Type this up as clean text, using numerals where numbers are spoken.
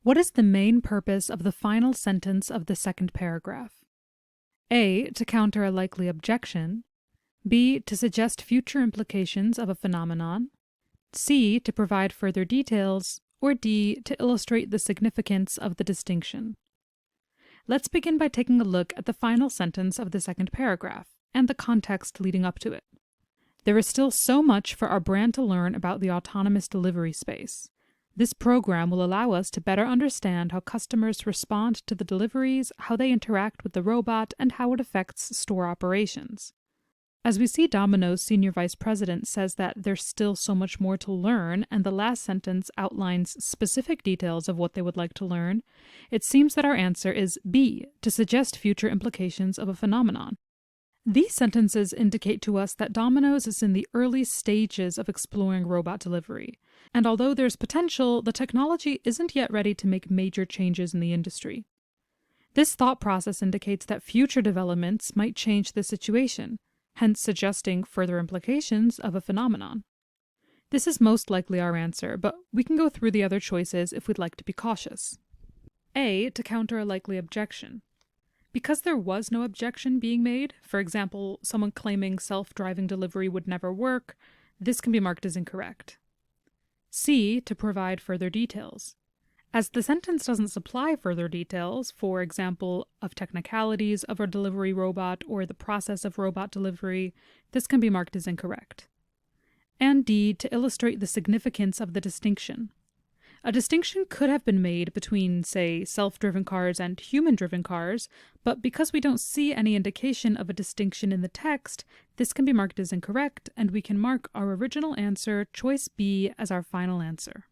What is the main purpose of the final sentence of the second paragraph? A. To counter a likely objection. B. To suggest future implications of a phenomenon. C. To provide further details. Or D. To illustrate the significance of the distinction. Let's begin by taking a look at the final sentence of the second paragraph and the context leading up to it. There is still so much for our brand to learn about the autonomous delivery space. This program will allow us to better understand how customers respond to the deliveries, how they interact with the robot, and how it affects store operations. As we see, Domino's Senior Vice President says that there's still so much more to learn, and the last sentence outlines specific details of what they would like to learn. It seems that our answer is B, to suggest future implications of a phenomenon. These sentences indicate to us that Domino's is in the early stages of exploring robot delivery, and although there's potential, the technology isn't yet ready to make major changes in the industry. This thought process indicates that future developments might change the situation, hence suggesting further implications of a phenomenon. This is most likely our answer, but we can go through the other choices if we'd like to be cautious. A. To counter a likely objection. Because there was no objection being made, for example, someone claiming self-driving delivery would never work, this can be marked as incorrect. C. To provide further details. As the sentence doesn't supply further details, for example, of technicalities of a delivery robot or the process of robot delivery, this can be marked as incorrect. And D. To illustrate the significance of the distinction. A distinction could have been made between, say, self-driven cars and human-driven cars, but because we don't see any indication of a distinction in the text, this can be marked as incorrect, and we can mark our original answer, choice B, as our final answer.